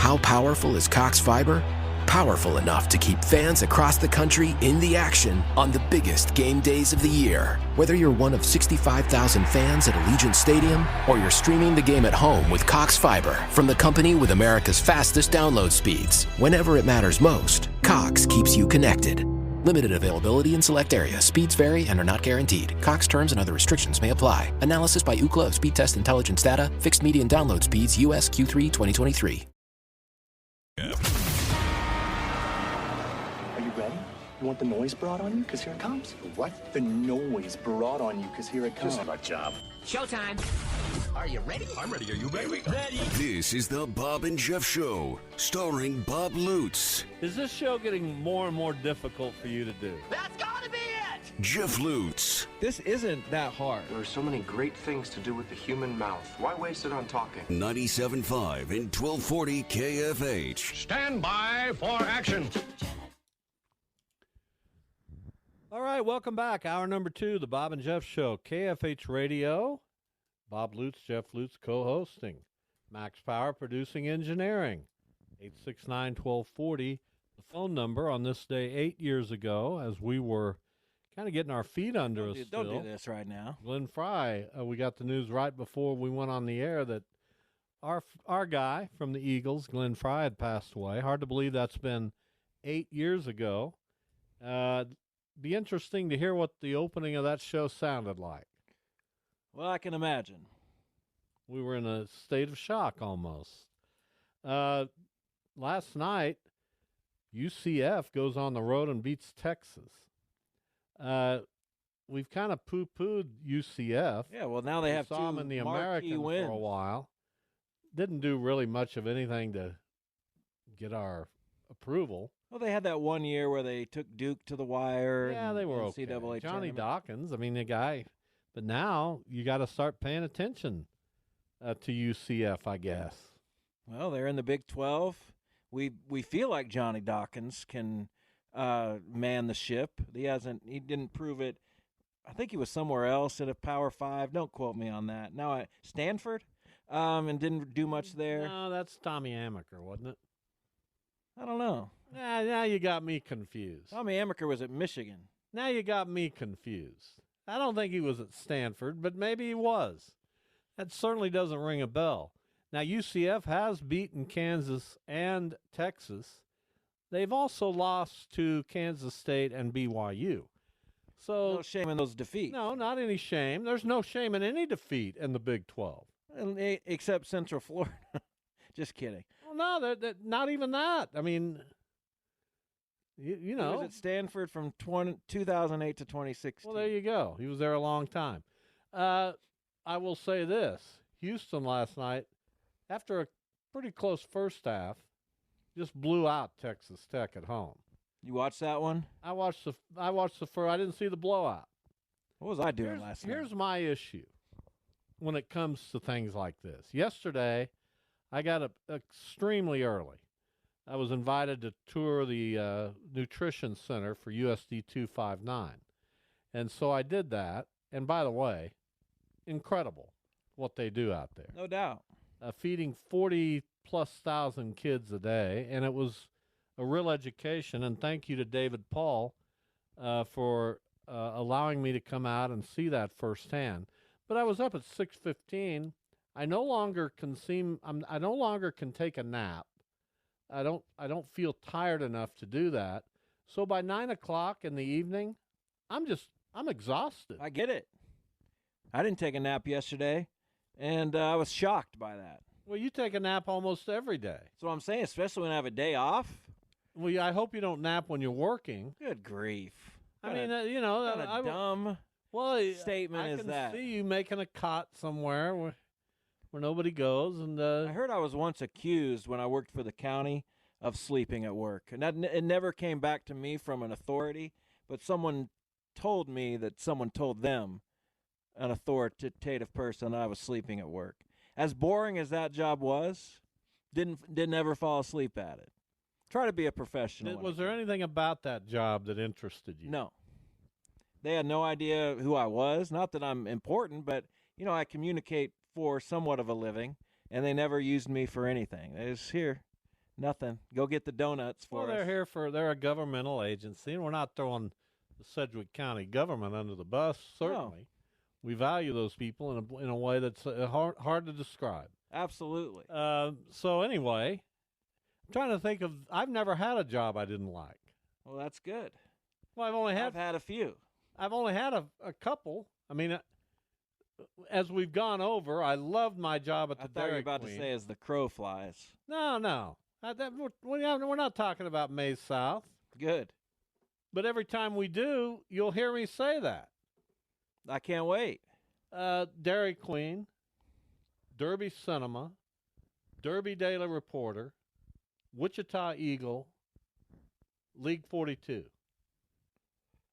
How powerful is Cox Fiber? Powerful enough to keep fans across the country in the action on the biggest game days of the year. Whether you're one of 65,000 fans at Allegiant Stadium or you're streaming the game at home with Cox Fiber from the company with America's fastest download speeds, whenever it matters most, Cox keeps you connected. Limited availability in select areas. Speeds vary and are not guaranteed. Cox terms and other restrictions may apply. Analysis by Ookla of Speed Test Intelligence data. Fixed median download speeds. US Q3 2023. Are you ready? You want the noise brought on you? Because here it comes. What? The noise brought on you, because here it comes. Just my job. Showtime. Are you ready? I'm ready. Are you ready? Ready. This is the Bob and Jeff Show, starring Bob Lutz, Is this show getting more and more difficult for you to do? That's gotta be it! Jeff Lutz, This isn't that hard. There are so many great things to do with the human mouth. Why waste it on talking? 97.5 and 1240 KFH. Stand by for action. All right, welcome back. Hour number 2, the Bob and Jeff Show, KFH Radio. Bob Lutz, Jeff Lutz co-hosting. Max Power producing engineering. 869-1240, the phone number on this day 8 years ago, as we were kind of getting our feet under us Don't still. do this right now. Glenn Fry, we got the news right before we went on the air that our guy from the Eagles, Glenn Fry, had passed away. Hard to believe that's been 8 years ago. Be interesting to hear what the opening of that show sounded like. Well, I can imagine. We were in a state of shock almost. Last night, UCF goes on the road and beats Texas. We've kind of poo-pooed UCF. Yeah, well, now they have saw two them in the marquee American wins. for a while. Didn't do really much of anything to get our approval. Well, they had that one year where they took Duke to the wire. Yeah, in they were the okay. NCAA Johnny tournament. Dawkins, I mean, the guy. But now you got to start paying attention to UCF, I guess. Well, they're in the Big 12. We feel like Johnny Dawkins can man the ship. He didn't prove it. I think he was somewhere else at a Power 5. Don't quote me on that. Now Stanford, and didn't do much there. No, that's Tommy Amaker, wasn't it? I don't know. Now you got me confused. Tommy Amaker was at Michigan. Now you got me confused. I don't think he was at Stanford, but maybe he was. That certainly doesn't ring a bell. Now, UCF has beaten Kansas and Texas. They've also lost to Kansas State and BYU. So No shame in those defeats. No, not any shame. There's no shame in any defeat in the Big 12. Except Central Florida. Just kidding. Well, no, not even that. I mean, you know. He was at Stanford from 2008 to 2016. Well, there you go. He was there a long time. I will say this. Houston last night, after a pretty close first half, just blew out Texas Tech at home. You watched that one? I watched the first. I didn't see the blowout. What was I doing last night? Here's my issue when it comes to things like this. Yesterday, I got up extremely early. I was invited to tour the nutrition center for USD 259. And so I did that. And by the way, incredible what they do out there. No doubt. Feeding 40-plus thousand kids a day. And it was a real education. And thank you to David Paul for allowing me to come out and see that firsthand. But I was up at 6:15. I no longer can take a nap. I don't feel tired enough to do that. So by 9 o'clock in the evening, I'm exhausted. I get it. I didn't take a nap yesterday, and I was shocked by that. Well, you take a nap almost every day. That's what I'm saying, especially when I have a day off. Well, I hope you don't nap when you're working. Good grief. I mean, what kind of dumb statement is that? I can see you making a cot somewhere where nobody goes. And I heard I was once accused when I worked for the county of sleeping at work. And it never came back to me from an authority, but someone told me that someone told them, an authoritative person, that I was sleeping at work. As boring as that job was, didn't ever fall asleep at it. Try to be a professional. Was there anything about that job that interested you? No. They had no idea who I was. Not that I'm important, but, I communicate for somewhat of a living, and they never used me for anything. They just, here, Nothing. Go get the donuts for Well, us. they're a governmental agency, and we're not throwing the Sedgwick County government under the bus. Certainly, we value those people in a way that's hard to describe. Absolutely. So anyway, I'm trying to think of. I've never had a job I didn't like. Well, that's good. Well, I've had a few. I've only had a couple. I mean, as we've gone over, I loved my job at the I thought you were Dairy about Queen. to say as the crow flies. No. We're not talking about Maize South. Good. But every time we do, you'll hear me say that. I can't wait. Dairy Queen, Derby Cinema, Derby Daily Reporter, Wichita Eagle, League 42.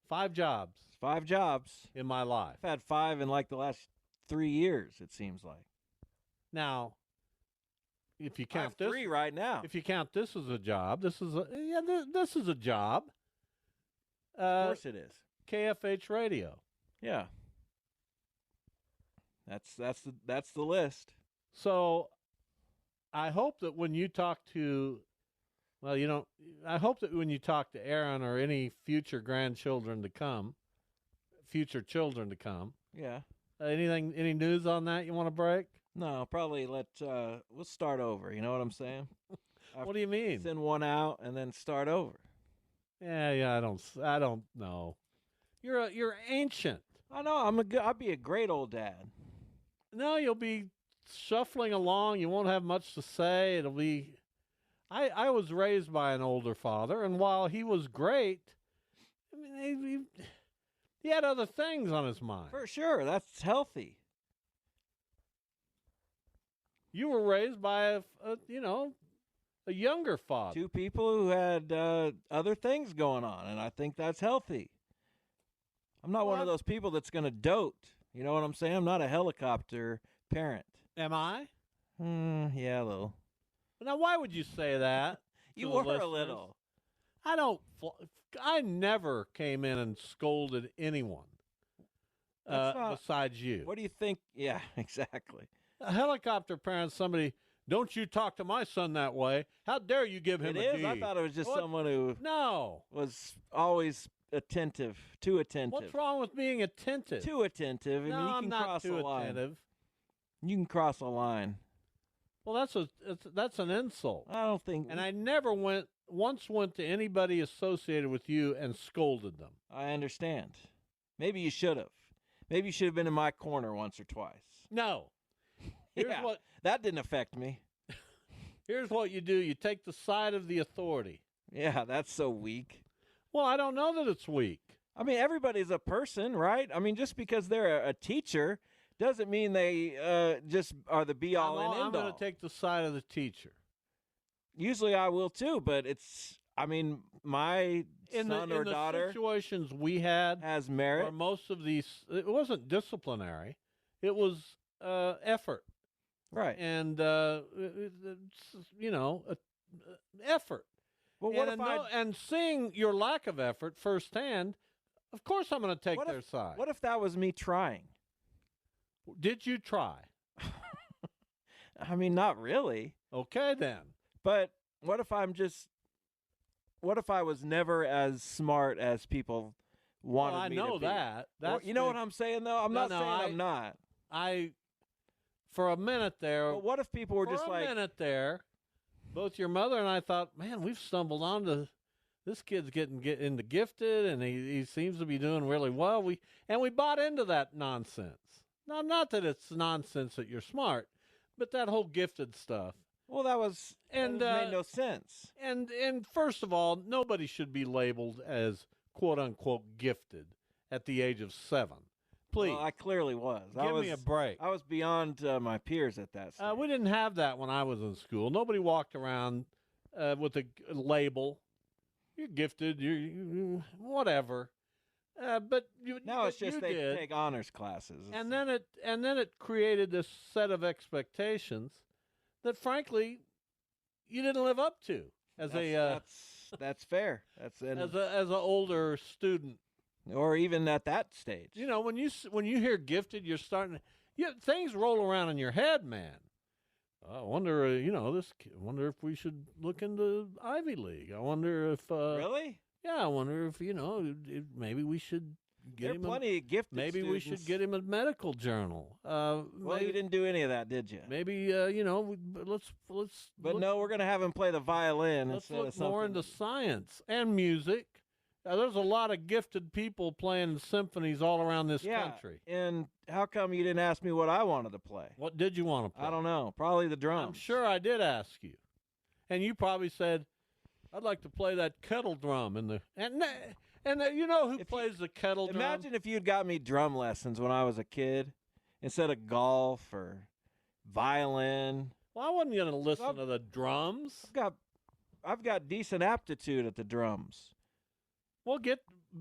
5 jobs 5 jobs. in my life. I've had 5 in like the last 3 years, it seems like. Now, if you I have count this, 3 right now. if you count this as a job, this is a job. Of course it is. KFH Radio. Yeah. That's the list. So, I hope that when you talk to, I hope that when you talk to Aaron or any future children to come, Yeah. any news on that you want to break? No, probably we'll start over. You know what I'm saying? What do you mean? Send one out and then start over. Yeah, I don't know. You're ancient. I know. I'll be a great old dad. No, you'll be shuffling along. You won't have much to say. It'll be. I was raised by an older father, and while he was great, I mean, he had other things on his mind. For sure, that's healthy. You were raised by a younger father. 2 people who had other things going on, and I think that's healthy. I'm not one of those people that's going to dote. You know what I'm saying? I'm not a helicopter parent. Am I? Yeah, a little. Now, why would you say that? You to the were a listeners? little. I never came in and scolded anyone besides you. What do you think? Yeah, exactly. A helicopter parent, somebody, don't you talk to my son that way. How dare you give him It a is? D? I thought it was just What? someone who No. was always attentive, too attentive. What's wrong with being attentive? Too attentive. I No, mean, you I'm can not cross too a line. attentive. You can cross a line. Well, that's an insult. I don't think. And I never once went to anybody associated with you and scolded them. I understand. Maybe you should have. Maybe you should have been in my corner once or twice. No. Here's Yeah, what that didn't affect me. Here's what you do. You take the side of the authority. Yeah, that's so weak. Well, I don't know that it's weak. I mean, everybody's a person, right? I mean, just because they're a teacher doesn't mean they just are the be-all and I'm end-all. going to take the side of the teacher. Usually I will too, but I mean, my son or daughter the situations we had, has or merit. most of these, it wasn't disciplinary. It was effort. Right. And, effort. Well, what if and seeing your lack of effort firsthand, of course I'm going to take What their if- side. What if that was me trying? Did you try? I mean, not really. Okay, then. But what if I was never as smart as people wanted Well, I me know to be? that. Well, That's you know what I'm saying, though? I'm No, not no, saying I'm not. For a minute there, But what if people were just for a like, minute there, both your mother and I thought, man, we've stumbled onto this kid's getting into gifted, and he seems to be doing really well. We bought into that nonsense. Now, not that it's nonsense that you're smart, but that whole gifted stuff. well, that made no sense. And first of all, nobody should be labeled as quote unquote gifted at the age of 7. Please, Well, I clearly was. give me a break. I was beyond my peers at that stage. We didn't have that when I was in school. Nobody walked around with a label. You're gifted. You whatever. But now it's but just you they did. take honors classes. And then it created this set of expectations that, frankly, you didn't live up to as that's fair. That's as an older student. or even at that stage. You know, when you hear gifted, you're starting. Things roll around in your head, man. I wonder, I wonder if we should look into Ivy League. I wonder if, Really? yeah, I wonder if, maybe we should get There are him. plenty of gifted Maybe we should students. get him a medical journal. Well, maybe, you didn't do any of that, did you? maybe let's. But look, no, we're going to have him play the violin let's instead of look something. more into science and music. There's a lot of gifted people playing symphonies all around this country. And how come you didn't ask me what I wanted to play? What did you want to play? I don't know. Probably the drums. I'm sure I did ask you, and you probably said, "I'd like to play that kettle drum." And you know who If you- plays the kettle drum? Imagine if you'd got me drum lessons when I was a kid instead of golf or violin. Well, I wasn't going to listen Well, to the drums. I've got decent aptitude at the drums. Well,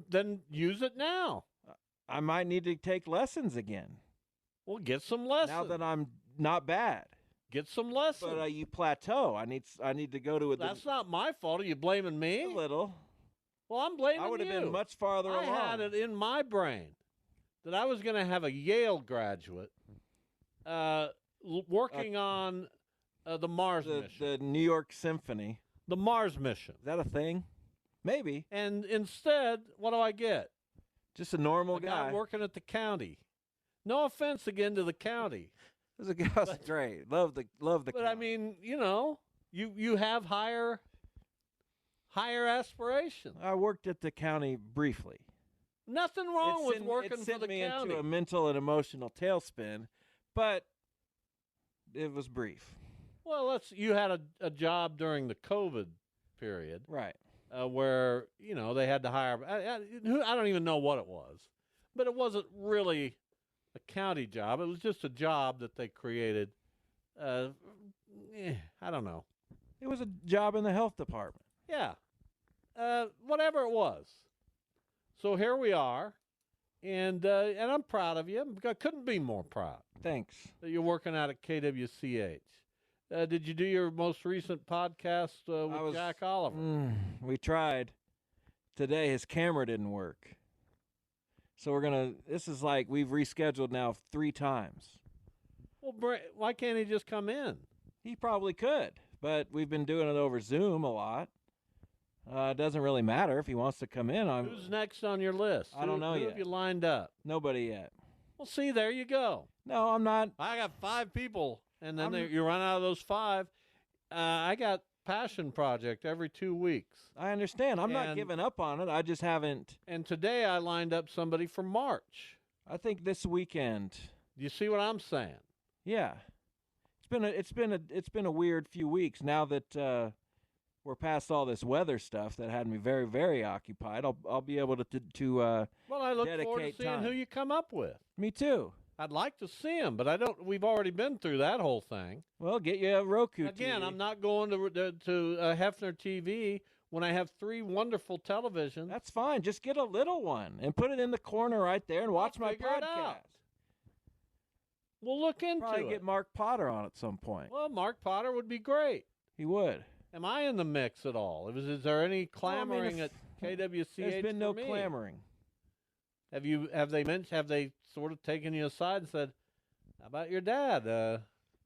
then use it now. I might need to take lessons again. Well, get some lessons. Now that I'm not bad. Get some lessons. But you plateau. I need to go to a That's not my fault. Are you blaming me? a little. Well, I'm blaming you. I would have been much farther I along. had it in my brain that I was going to have a Yale graduate working on the Mars mission. the New York Symphony. The Mars mission. Is that a thing? Maybe. And instead, what do I get? Just a normal A guy. guy working at the county. No offense again to the county. There's a guy straight. Love the But I county. mean, you have higher aspirations. I worked at the county briefly. Nothing wrong with working it for sent the me county. into a mental and emotional tailspin, but it was brief. Well, you had a job during the COVID period Right. where they had to hire. I don't even know what it was, but it wasn't really a county job. It was just a job that they created. I don't know. It was a job in the health department. Yeah, whatever it was. So here we are, and I'm proud of you. I couldn't be more proud Thanks. that you're working out at KWCH. Did you do your most recent podcast with Jack Oliver? We tried. Today his camera didn't work. So this is like we've rescheduled now 3 times. Well, why can't he just come in? He probably could, but we've been doing it over Zoom a lot. It doesn't really matter if he wants to come in. Who's next on your list? I don't know Who yet. have you lined up? Nobody yet. Well, see, there you go. No, I'm not. I got 5 people, and then you run out of those 5. I got Passion Project every 2 weeks. I understand. I'm not And- giving up on it. I just haven't. And today I lined up somebody for March. I think this weekend. Do you see what I'm saying? Yeah. It's been a weird few weeks now that we're past all this weather stuff that had me very, very occupied. I'll be able to Well, I look forward to dedicate seeing time. who you come up with. Me too. I'd like to see him, but I don't. We've already been through that whole thing. Well, get you a Roku Again, TV. I'm not going to Hefner TV when I have 3 wonderful televisions. That's fine. Just get a little one and put it in the corner right there and watch my figure it podcast. out. We'll look into Probably it. get Mark Potter on at some point. Well, Mark Potter would be great. He would. Am I in the mix at all? Is there any Well, I mean, clamoring if- at KWCH? There's been for no me? clamoring. Have they sort of taken you aside and said, "How about your dad?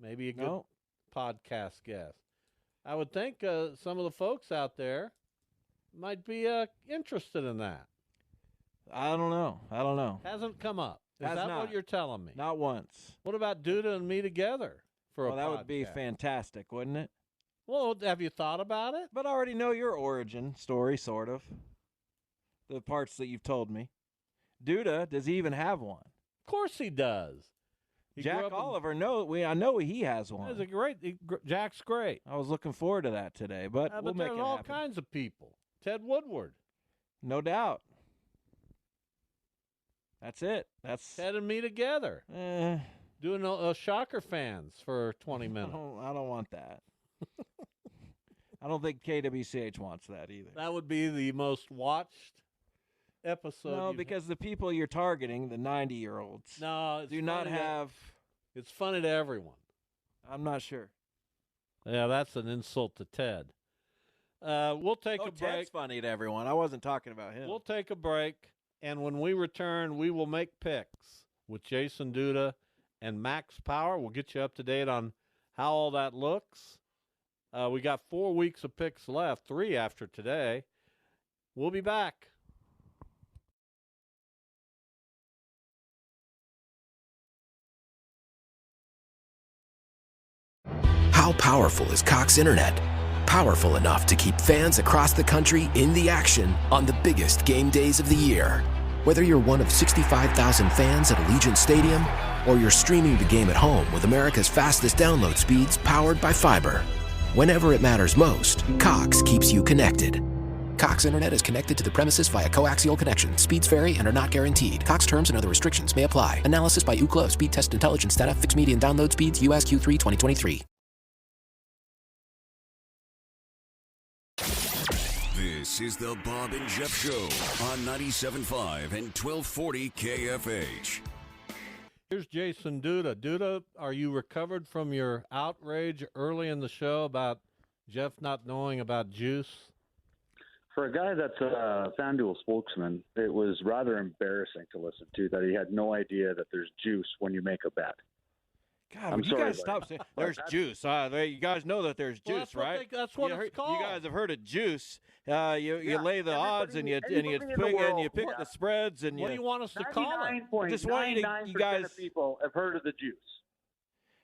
Maybe a good No. podcast guest." I would think some of the folks out there might be interested in that. I don't know. Hasn't come up. Is Has that not. what you're telling me? Not once. What about Duda and me together for Well, a that podcast? would be fantastic, wouldn't it? Well, have you thought about it? But I already know your origin story, sort of. The parts that you've told me. Duda, does he even have one? Of course he does. He grew Jack up in- Oliver, I know he has He's one. a Jack's great. I was looking forward to that today, but we'll But make there's it all happen. kinds of people. Ted Woodward. No doubt. That's it. That's Ted and me together. eh, Doing a Shocker fans for 20 I minutes. don't want that. I don't think KWCH wants that either. That would be the most watched episode. No, you've because the people you're targeting, the 90-year-olds, no, it's do not funny to- have. It's funny to everyone. I'm not sure. Yeah, that's an insult to Ted. We'll take a break. Ted's funny to everyone. I wasn't talking about him. We'll take a break, and when we return, we will make picks with Jason Duda and Max Power. We'll get you up to date on how all that looks. We got 4 weeks of picks left, 3 after today. We'll be back. How powerful is Cox Internet? Powerful enough to keep fans across the country in the action on the biggest game days of the year. Whether you're one of 65,000 fans at Allegiant Stadium or you're streaming the game at home with America's fastest download speeds powered by fiber. Whenever it matters most, Cox keeps you connected. Cox Internet is connected to the premises via coaxial connection. Speeds vary and are not guaranteed. Cox terms and other restrictions may apply. Analysis by Ookla of speed test intelligence data. Fixed median download speeds. US Q3 2023. This is the Bob and Jeff Show on 97.5 and 1240 KFH. Here's Jason Duda. Duda, are you recovered from your outrage early in the show about Jeff not knowing about juice? For a guy that's a FanDuel spokesman, it was rather embarrassing to listen to that he had no idea that there's juice when you make a bet. God, I'm you sorry, guys stop saying there's juice. You guys know that there's juice, right? That's what it's called. You guys have heard of juice. You lay the odds and you pick the spreads and what do you want us to call it? I just want you guys. Of people have heard of the juice.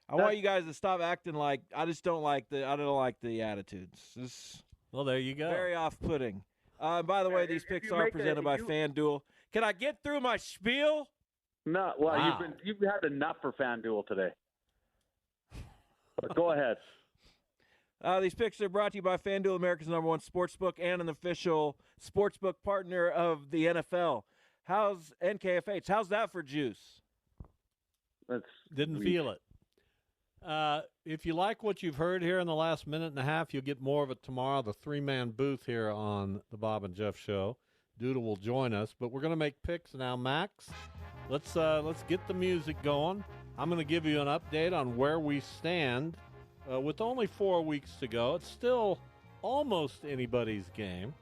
I want you guys to stop acting like I don't like the attitudes. Well, there you go. Very off-putting. By the way, these picks are presented by FanDuel. Can I get through my spiel? No. Well, wow. you've had enough for FanDuel today. But go ahead. These picks are brought to you by FanDuel, America's #1 sportsbook and an official sportsbook partner of the NFL. How's NKFH? How's that for juice? Didn't feel it. If you like what you've heard here in the last minute and a half, you'll get more of it tomorrow. The 3-man booth here on the Bob and Jeff Show. Duda will join us, but we're going to make picks now. Max, let's get the music going. I'm going to give you an update on where we stand. With only 4 weeks to go, it's still almost anybody's game.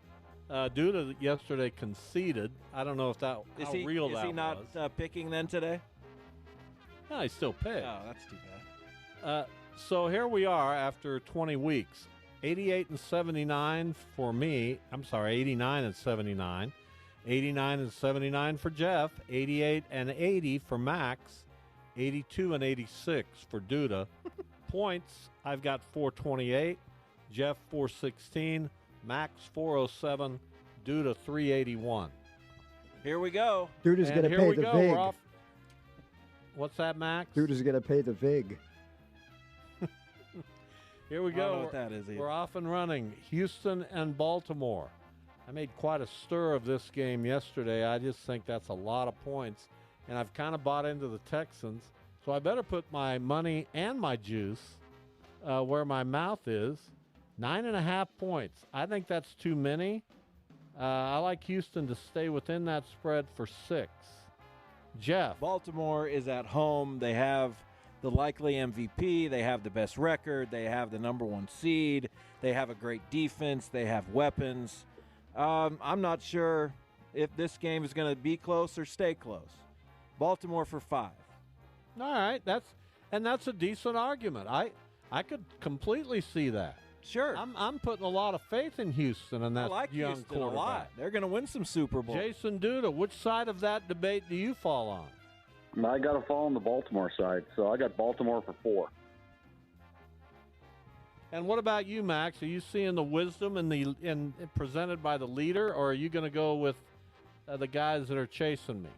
Duda yesterday conceded. I don't know if that real that was. Is he not picking then today? No, he still picked. Oh, that's too bad. So here we are after 20 weeks. 88 and 79 for me. I'm sorry, 89 and 79. 89 and 79 for Jeff. 88 and 80 for Max. 82 and 86 for Duda. Points, I've got 428. Jeff 416. Max 407. Duda 381. Here we go. Duda's going to pay the VIG. We're off. What's that, Max? Duda's going to pay the VIG. Here we go. I don't know what that is either. We're off and running. Houston and Baltimore. I made quite a stir of this game yesterday. I just think that's a lot of points, and I've kind of bought into the Texans, so I better put my money and my juice where my mouth is. 9.5 points. I think that's too many. I like Houston to stay within that spread for 6. Jeff. Baltimore is at home. They have the likely MVP. They have the best record. They have the #1 seed. They have a great defense. They have weapons. I'm not sure if this game is going to be close or stay close. Baltimore for 5. All right, that's a decent argument. I could completely see that. Sure. I'm putting a lot of faith in Houston and that I like young Houston quarterback. a lot. They're going to win some Super Bowls. Jason Duda, which side of that debate do you fall on? I got to fall on the Baltimore side, so I got Baltimore for 4. And what about you, Max? Are you seeing the wisdom in presented by the leader, or are you going to go with the guys that are chasing me?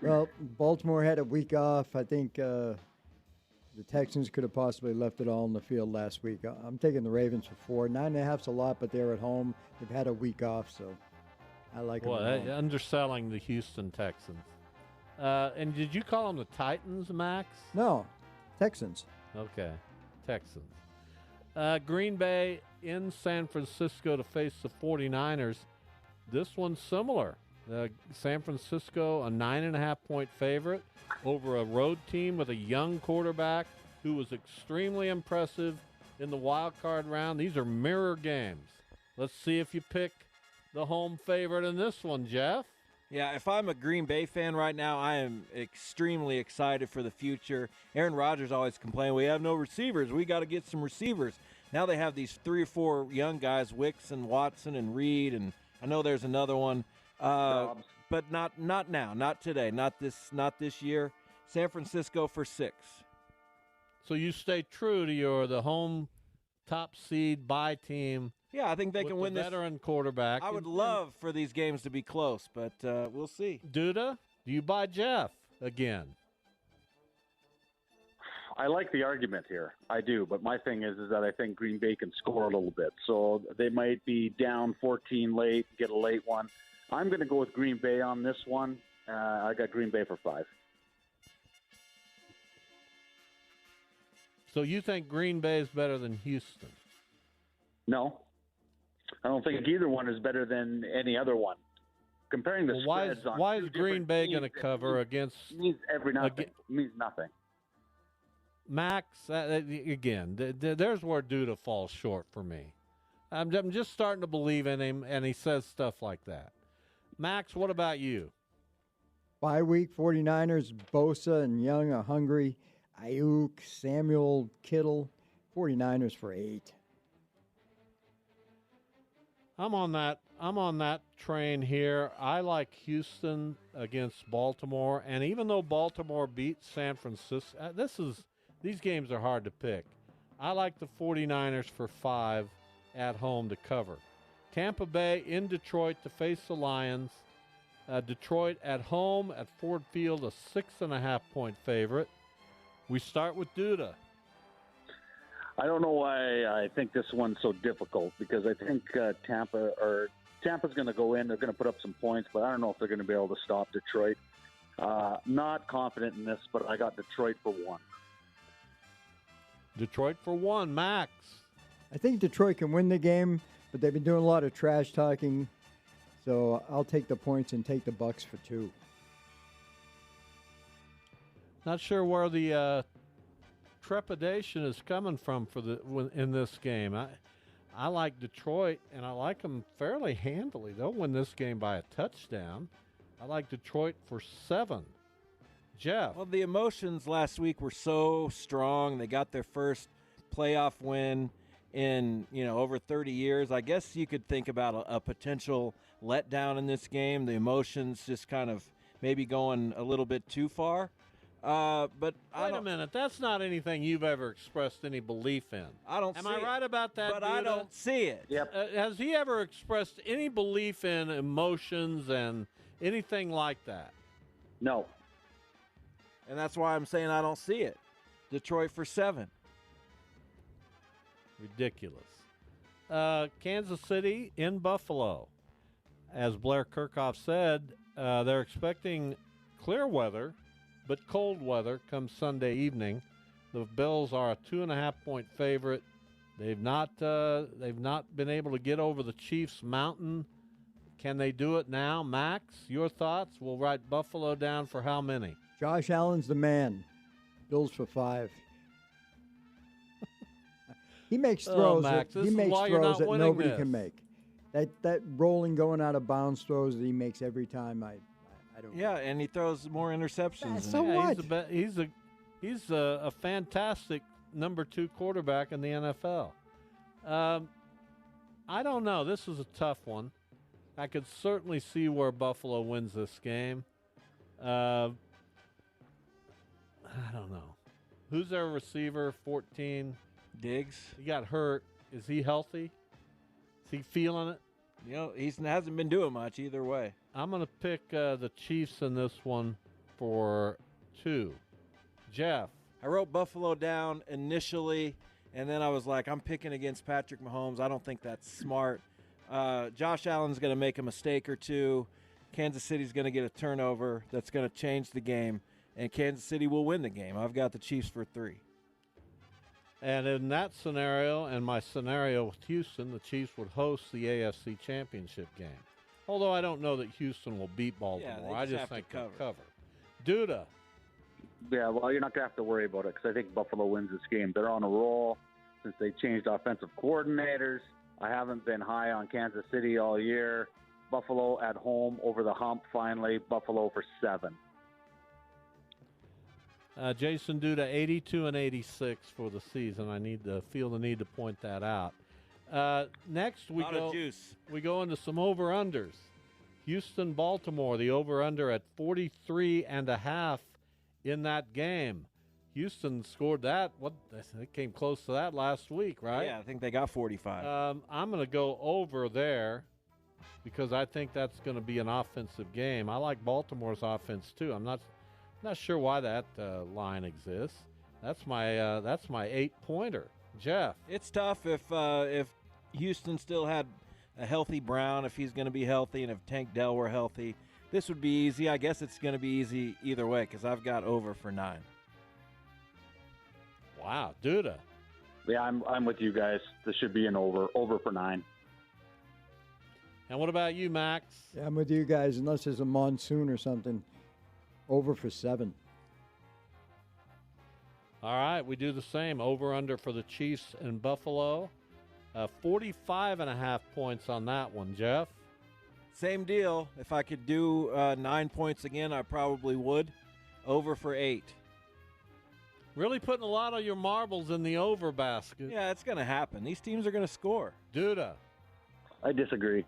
Well, Baltimore had a week off. I think the Texans could have possibly left it all on the field last week. I'm taking the Ravens for 4. 9.5's a lot, but they're at home. They've had a week off, so I like them. Well, underselling the Houston Texans. And did you call them the Titans, Max? No, Texans. Okay, Texans. Green Bay in San Francisco to face the 49ers. This one's similar. San Francisco, a 9.5-point favorite over a road team with a young quarterback who was extremely impressive in the wild card round. These are mirror games. Let's see if you pick the home favorite in this one, Jeff. Yeah, if I'm a Green Bay fan right now, I am extremely excited for the future. Aaron Rodgers always complained, we have no receivers. We got to get some receivers. Now they have these 3 or 4 young guys, Wicks and Watson and Reed, and I know there's another one. But not now, not today, not this year. San Francisco for 6. So you stay true to the home top seed bye team. Yeah, I think they can win this. Veteran quarterback. I would love for these games to be close, but we'll see. Duda, do you buy Jeff again? I like the argument here. I do, but my thing is that I think Green Bay can score a little bit. So they might be down 14 late, get a late one. I'm going to go with Green Bay on this one. I got Green Bay for 5. So you think Green Bay is better than Houston? No. I don't think either one is better than any other one. Comparing the spreads on why is Green Bay going to cover against? Means means nothing. Max, again, there's where Duda falls short for me. I'm just starting to believe in him, and he says stuff like that. Max, what about you? Bye week, 49ers, Bosa and Young are hungry. Ayuk, Samuel, Kittle, 49ers for 8. I'm on that train here. I like Houston against Baltimore, and even though Baltimore beat San Francisco, these games are hard to pick. I like the 49ers for 5 at home to cover. Tampa Bay in Detroit to face the Lions. Detroit at home at Ford Field, a 6.5-point favorite. We start with Duda. I don't know why I think this one's so difficult, because I think Tampa's going to go in. They're going to put up some points, but I don't know if they're going to be able to stop Detroit. Not confident in this, but I got Detroit for 1. Detroit for 1. Max. I think Detroit can win the game, but they've been doing a lot of trash talking, so I'll take the points and take the Bucks for 2. Not sure where the trepidation is coming from in this game. I like Detroit, and I like them fairly handily. They'll win this game by a touchdown. I like Detroit for 7. Jeff. Well, the emotions last week were so strong. They got their first playoff win in over 30 years. I guess you could think about a potential letdown in this game. The emotions just kind of maybe going a little bit too far. But wait a minute, that's not anything you've ever expressed any belief in. I don't. Am I right about that? But Duda? I don't see it. Yep. Has he ever expressed any belief in emotions and anything like that? No. And that's why I'm saying I don't see it. Detroit for 7. Ridiculous. Kansas City in Buffalo. As Blair Kirchhoff said, they're expecting clear weather, but cold weather come Sunday evening. The Bills are a 2.5-point favorite. They've not been able to get over the Chiefs' mountain. Can they do it now? Max, your thoughts? We'll write Buffalo down for how many? Josh Allen's the man. Bills for 5. He makes throws. Max, he makes throws that nobody can make. That rolling, going out of bounds throws that he makes every time. I don't. Yeah, and he throws more interceptions. So what? He's a fantastic number 2 quarterback in the NFL. I don't know. This is a tough one. I could certainly see where Buffalo wins this game. I don't know. Who's their receiver? 14. Diggs. He got hurt. Is he healthy? Is he feeling it? He hasn't been doing much either way. I'm going to pick the Chiefs in this one for 2. Jeff. I wrote Buffalo down initially, and then I was like, I'm picking against Patrick Mahomes. I don't think that's smart. Josh Allen's going to make a mistake or two. Kansas City's going to get a turnover that's going to change the game, and Kansas City will win the game. I've got the Chiefs for 3. And in that scenario, and my scenario with Houston, the Chiefs would host the AFC Championship game. Although I don't know that Houston will beat Baltimore. Yeah, I just think they'll cover. Duda. Yeah, well, you're not going to have to worry about it, because I think Buffalo wins this game. They're on a roll since they changed offensive coordinators. I haven't been high on Kansas City all year. Buffalo at home over the hump finally. Buffalo for 7. Jason Duda, 82 and 86 for the season. I feel the need to point that out. Next, we go into some over-unders. Houston, Baltimore, the over-under at 43.5 in that game. Houston scored that. It came close to that last week, right? Yeah, I think they got 45. I'm going to go over there because I think that's going to be an offensive game. I like Baltimore's offense too. I'm not sure why that line exists. That's my 8-pointer. Jeff, it's tough if Houston still had a healthy Brown, if he's going to be healthy, and if Tank Dell were healthy. This would be easy. I guess it's going to be easy either way because I've got over for 9. Wow, Duda. Yeah, I'm with you guys. This should be an over for 9. And what about you, Max? Yeah, I'm with you guys. Unless there's a monsoon or something, over for 7. All right, we do the same. Over under for the Chiefs and Buffalo. 45.5 points on that one, Jeff. Same deal. If I could do 9 points again, I probably would. Over for 8. Really putting a lot of your marbles in the over basket. Yeah, it's going to happen. These teams are going to score. Duda. I disagree.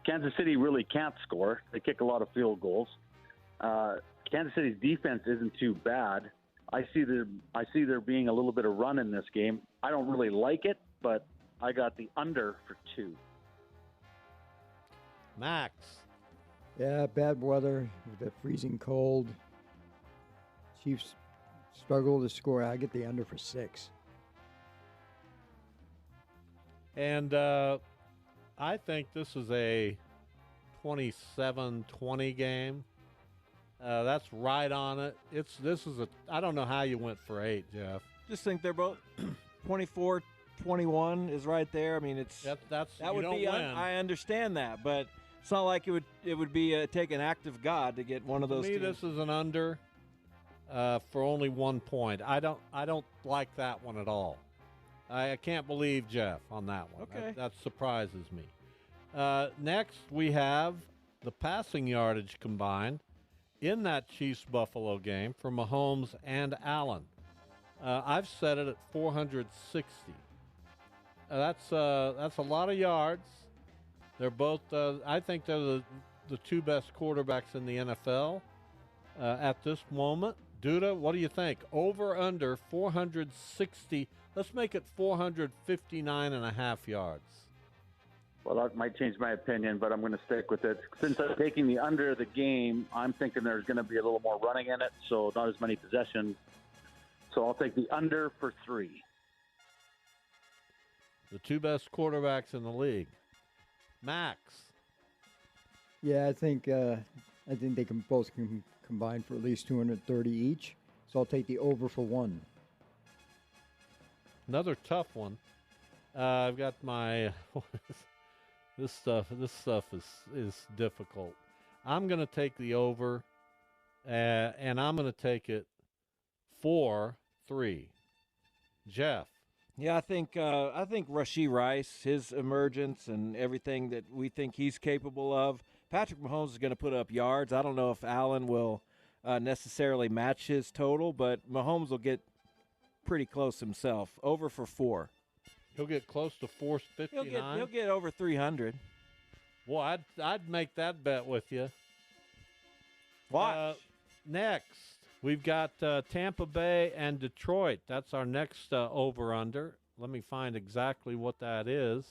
Kansas City really can't score. They kick a lot of field goals. Kansas City's defense isn't too bad. I see there being a little bit of run in this game. I don't really like it, but I got the under for 2. Max. Yeah, bad weather with the freezing cold. Chiefs struggle to score. I get the under for 6. And I think this is a 27-20 game. That's right on it. I don't know how you went for 8, Jeff. Just think they're both 24-21 is right there. I mean, that would be. I understand that, but it's not like it would be take an act of God to get one of those. To me, teams. this is an under for only 1 point. I don't like that one at all. I can't believe Jeff on that one. Okay, that surprises me. Next, we have the passing yardage combined in that Chiefs-Buffalo game for Mahomes and Allen. I've set it at 460. That's a lot of yards. They're both. I think they're the two best quarterbacks in the NFL at this moment. Duda, what do you think? Over under 460. Let's make it 459.5 yards. Well, that might change my opinion, but I'm going to stick with it. Since I'm taking the under of the game, I'm thinking there's going to be a little more running in it, so not as many possessions. So I'll take the under for 3. The two best quarterbacks in the league. Max. Yeah, I think they can both combine for at least 230 each. So I'll take the over for 1. Another tough one. I've got my this stuff is difficult. I'm going to take the over, and I'm going to take it 4-3. Jeff. Yeah, I think Rashee Rice, his emergence and everything that we think he's capable of. Patrick Mahomes is going to put up yards. I don't know if Allen will necessarily match his total, but Mahomes will get pretty close himself. Over for 4. He'll get close to 459. He'll get over 300. Well, I'd make that bet with you. Watch. Next, we've got Tampa Bay and Detroit. That's our next over-under. Let me find exactly what that is.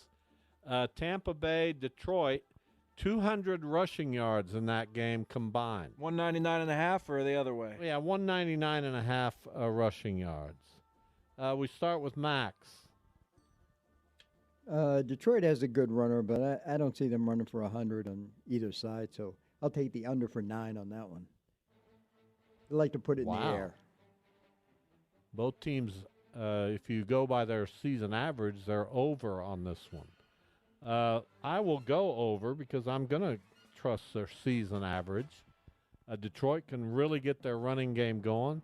Tampa Bay, Detroit, 200 rushing yards in that game combined. 199.5 or the other way? Yeah, 199.5 rushing yards. We start with Max. Detroit has a good runner, but I don't see them running for 100 on either side, so I'll take the under for 9 on that one. I like to put it in the air. Both teams, if you go by their season average, they're over on this one. I will go over because I'm going to trust their season average. Detroit can really get their running game going.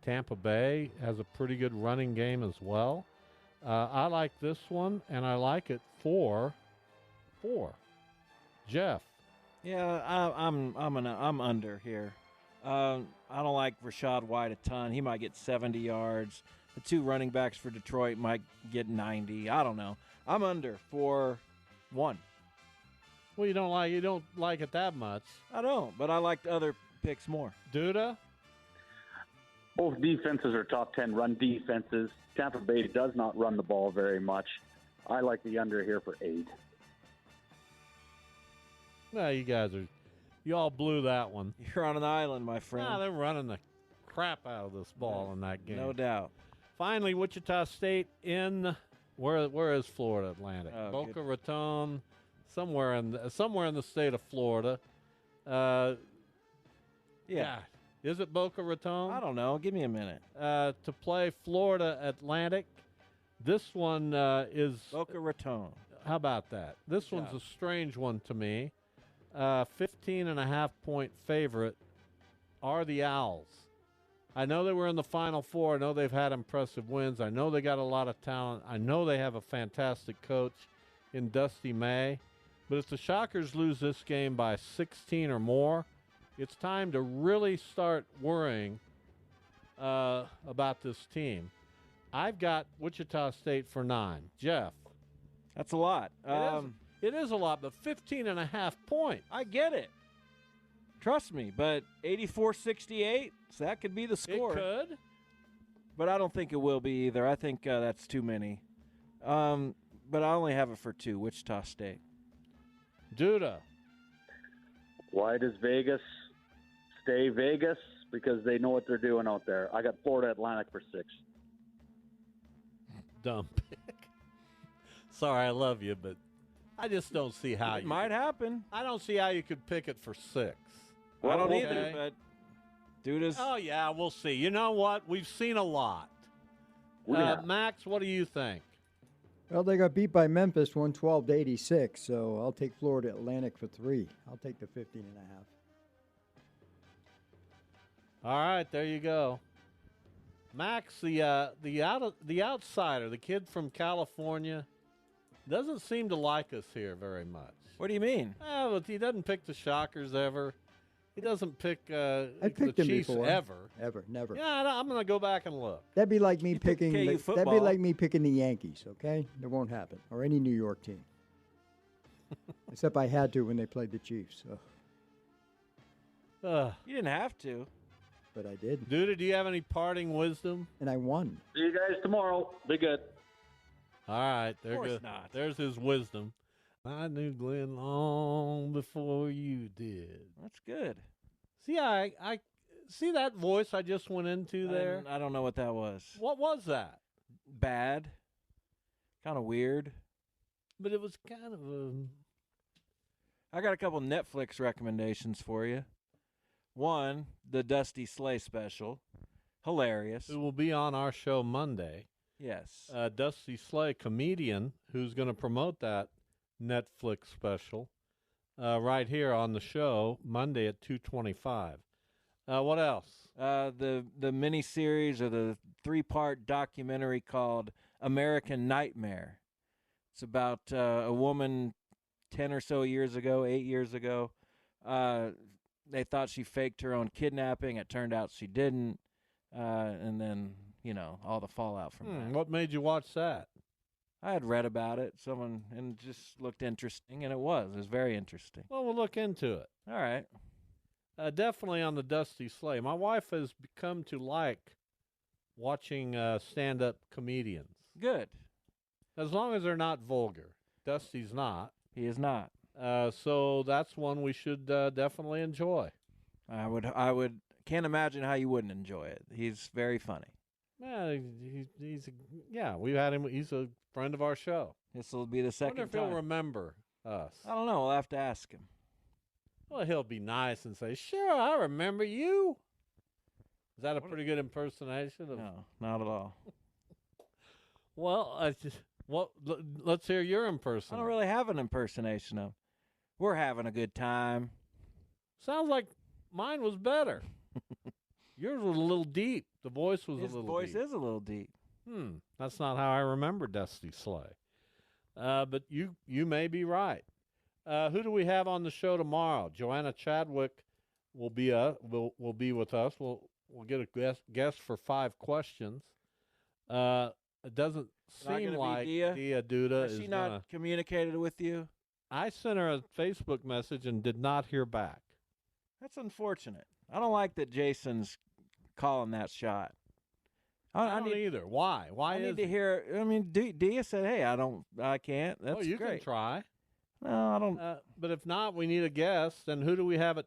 Tampa Bay has a pretty good running game as well. I like this one, and I like it 4-4. Jeff. Yeah, I'm under here. I don't like Rachaad White a ton. He might get 70 yards. The two running backs for Detroit might get 90. I don't know. I'm under for 1. Well, you don't like it that much. I don't, but I like the other picks more. Duda? Both defenses are top 10 run defenses. Tampa Bay does not run the ball very much. I like the under here for 8. No, you all blew that one. You're on an island, my friend. Nah, they're running the crap out of this ball in that game. No doubt. Finally, Wichita State in where is Florida Atlantic? Boca Raton, somewhere in the state of Florida. Yeah. God, is it Boca Raton? I don't know. Give me a minute. To play Florida Atlantic. This one is Boca Raton. How about that? This one's a strange one to me. 15.5-point favorite are the Owls. I know they were in the Final Four. I know they've had impressive wins. I know they got a lot of talent. I know they have a fantastic coach in Dusty May. But if the Shockers lose this game by 16 or more, it's time to really start worrying about this team. I've got Wichita State for 9. Jeff. That's a lot. It is a lot, but 15.5 points. I get it. Trust me, but 84-68, so that could be the score. It could. But I don't think it will be either. I think that's too many. But I only have it for 2, Wichita State. Duda. Why does Vegas stay Vegas? Because they know what they're doing out there. I got Florida Atlantic for 6. Dumb pick. Sorry, I love you, but I just don't see how It might happen. I don't see how you could pick it for 6. I don't Okay. either, but Duda's. Oh, yeah, we'll see. You know what? We've seen a lot. Yeah. Max, what do you think? Well, they got beat by Memphis 112-86, so I'll take Florida Atlantic for 3. I'll take the 15.5. All right, there you go. Max, the outsider, the kid from California, doesn't seem to like us here very much. What do you mean? Well, he doesn't pick the Shockers ever. He doesn't pick I the picked them Chiefs before. ever. Ever, never. Yeah, I'm going to go back and look. That'd be like me picking. KU That'd be football. like me picking the Yankees. Okay, it won't happen, or any New York team. Except I had to when they played the Chiefs. So. You didn't have to. But I did. Duda, do you have any parting wisdom? And I won. See you guys tomorrow. Be good. All right, there Of course goes. not. There's his wisdom. I knew Glenn long before you did. That's good. See, I see that voice I just went into there. I don't know what that was. What was that? Bad. Kind of weird. But it was kind of a. I got a couple Netflix recommendations for you. One, the Dusty Slay special. Hilarious. It will be on our show Monday. Yes. Dusty Slay, comedian, who's going to promote that Netflix special right here on the show Monday at 2:25. What else? The miniseries or the 3-part documentary called American Nightmare. It's about a woman 10 or so years ago, 8 years ago. They thought she faked her own kidnapping. It turned out she didn't. And then, all the fallout from that. What made you watch that? I had read about it. And it just looked interesting, and it was. It was very interesting. Well, we'll look into it. All right. Definitely on the Dusty Slay. My wife has come to like watching stand-up comedians. Good. As long as they're not vulgar. Dusty's not. He is not. So that's one we should definitely enjoy. I would can't imagine how you wouldn't enjoy it. He's very funny. Yeah, we've had him. He's a friend of our show. This will be the I second wonder if time. he'll remember us. I don't know. We'll have to ask him. Well, he'll be nice and say, "Sure, I remember you." Is that a pretty good impersonation? No, not at all. Well, let's hear your I impersonation. don't really have an impersonation of. We're having a good time. Sounds like mine was better. Yours was a little deep. The voice was His a little voice deep. is a little deep. That's not how I remember Dusty Slay. But you may be right. Who do we have on the show tomorrow? Joanna Chadwick will be will be with us. We'll get a guest for 5 questions. It doesn't seem like Dia Duda Has is she not gonna communicated with you? I sent her a Facebook message and did not hear back. That's unfortunate. I don't like that Jason's calling that shot. I don't either. Why? Why I is need to he? hear. I mean, Dia said, "Hey, I can't." That's Oh, you great. can try. No, I don't. But if not, we need a guest. And who do we have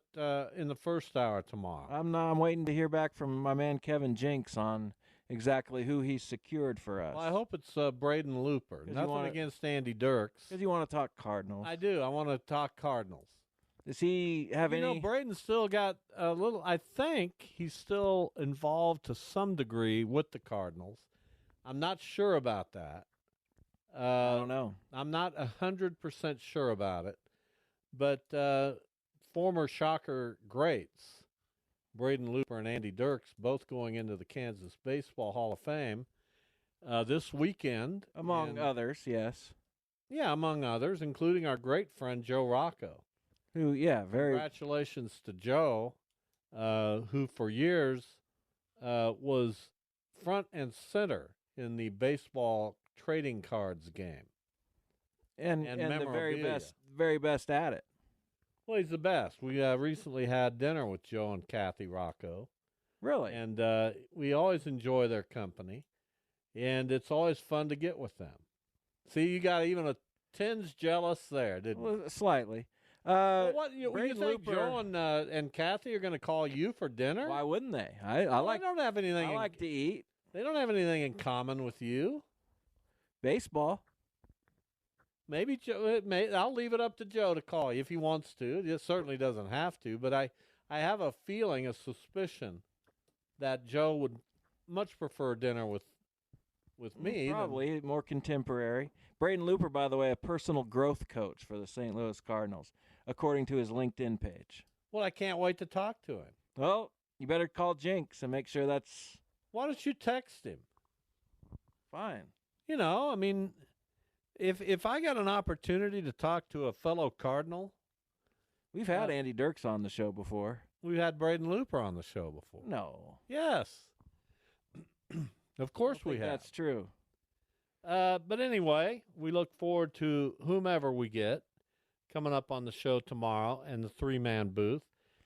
in the first hour tomorrow? I'm waiting to hear back from my man Kevin Jinks on exactly who he's secured for us. Well, I hope it's Braden Looper. Nothing against Andy Dirks. Because you want to talk Cardinals. I do. I want to talk Cardinals. Does he have any? You know, Braden's still got a little. I think he's still involved to some degree with the Cardinals. I'm not sure about that. I don't know. I'm not 100% sure about it. But former Shocker greats, Braden Looper and Andy Dirks, both going into the Kansas Baseball Hall of Fame this weekend. Among others, yes. Yeah, among others, including our great friend Joe Rocco. Who, yeah, very. Congratulations to Joe, who for years was front and center in the baseball trading cards game. And the very best at it. Well, he's the best. We recently had dinner with Joe and Kathy Rocco. Really? And we always enjoy their company, and it's always fun to get with them. See, you got even a tinge jealous there, didn't you? Well, slightly. Well, what you think Joe and Kathy are going to call you for dinner? Why wouldn't they? I like. They don't have anything. I like to eat. They don't have anything in common with you. Baseball. Maybe Joe. I'll leave it up to Joe to call you if he wants to. It certainly doesn't have to, but I have a feeling, a suspicion, that Joe would much prefer dinner with me. Probably more contemporary. Braden Looper, by the way, a personal growth coach for the St. Louis Cardinals, according to his LinkedIn page. Well, I can't wait to talk to him. Well, you better call Jinx and make sure that's. Why don't you text him? Fine. You know, I mean, if I got an opportunity to talk to a fellow Cardinal. We've had Andy Dirks on the show before. We've had Braden Looper on the show before. No. Yes. Of course we have. That's true. But anyway, we look forward to whomever we get coming up on the show tomorrow and the 3-man booth.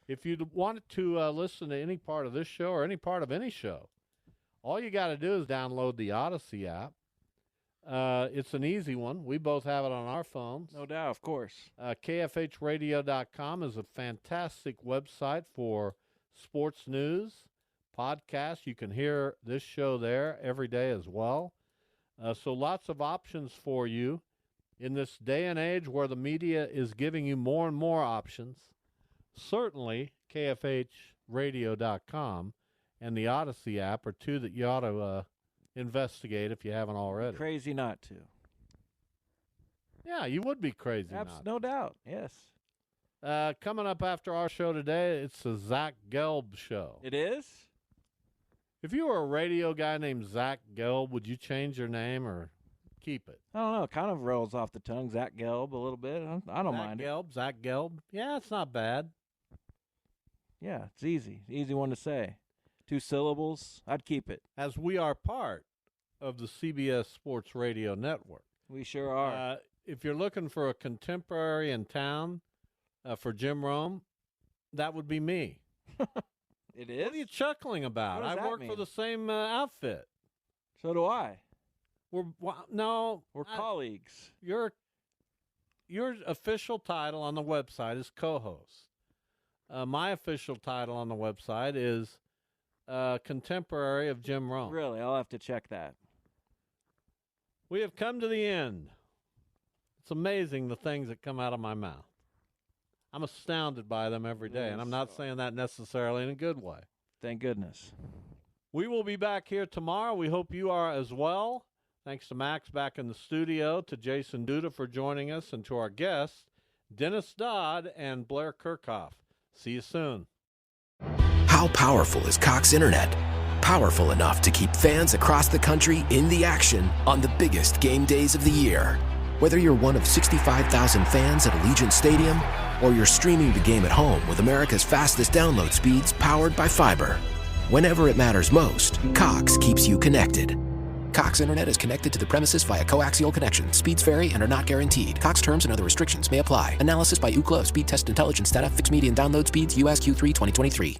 If you wanted to listen to any part of this show or any part of any show, all you got to do is download the Odyssey app. It's an easy one. We both have it on our phones. No doubt, of course. KFHradio.com is a fantastic website for sports news, podcasts. You can hear this show there every day as well. So lots of options for you in this day and age where the media is giving you more and more options. Certainly, KFHradio.com and the Odyssey app are two that you ought to investigate if you haven't already. Crazy not to. Yeah, you would be crazy not to. No doubt, yes. Coming up after our show today, it's the Zach Gelb Show. It is? If you were a radio guy named Zach Gelb, would you change your name or keep it? I don't know. It kind of rolls off the tongue. Zach Gelb a little bit. I don't mind it. Zach Gelb. Yeah, it's not bad. Yeah, it's easy. Easy one to say. 2 syllables. I'd keep it. As we are part of the CBS Sports Radio Network. We sure are. If you're looking for a contemporary in town for Jim Rome, that would be me. It is? What are you chuckling about? What does I that work mean? for the same outfit. So do I. We're colleagues. Your official title on the website is co-host. My official title on the website is contemporary of Jim Rome. Really? I'll have to check that. We have come to the end. It's amazing the things that come out of my mouth. I'm astounded by them every day, and I'm not saying that necessarily in a good way. Thank goodness. We will be back here tomorrow. We hope you are as well. Thanks to Max back in the studio, to Jason Duda for joining us, and to our guests, Dennis Dodd and Blair Kirchhoff. See you soon. How powerful is Cox Internet? Powerful enough to keep fans across the country in the action on the biggest game days of the year. Whether you're one of 65,000 fans at Allegiant Stadium or you're streaming the game at home with America's fastest download speeds powered by fiber, whenever it matters most, Cox keeps you connected. Cox Internet is connected to the premises via coaxial connection. Speeds vary and are not guaranteed. Cox terms and other restrictions may apply. Analysis by Ookla of Speed Test Intelligence data. Fixed median download speeds. US Q3 2023.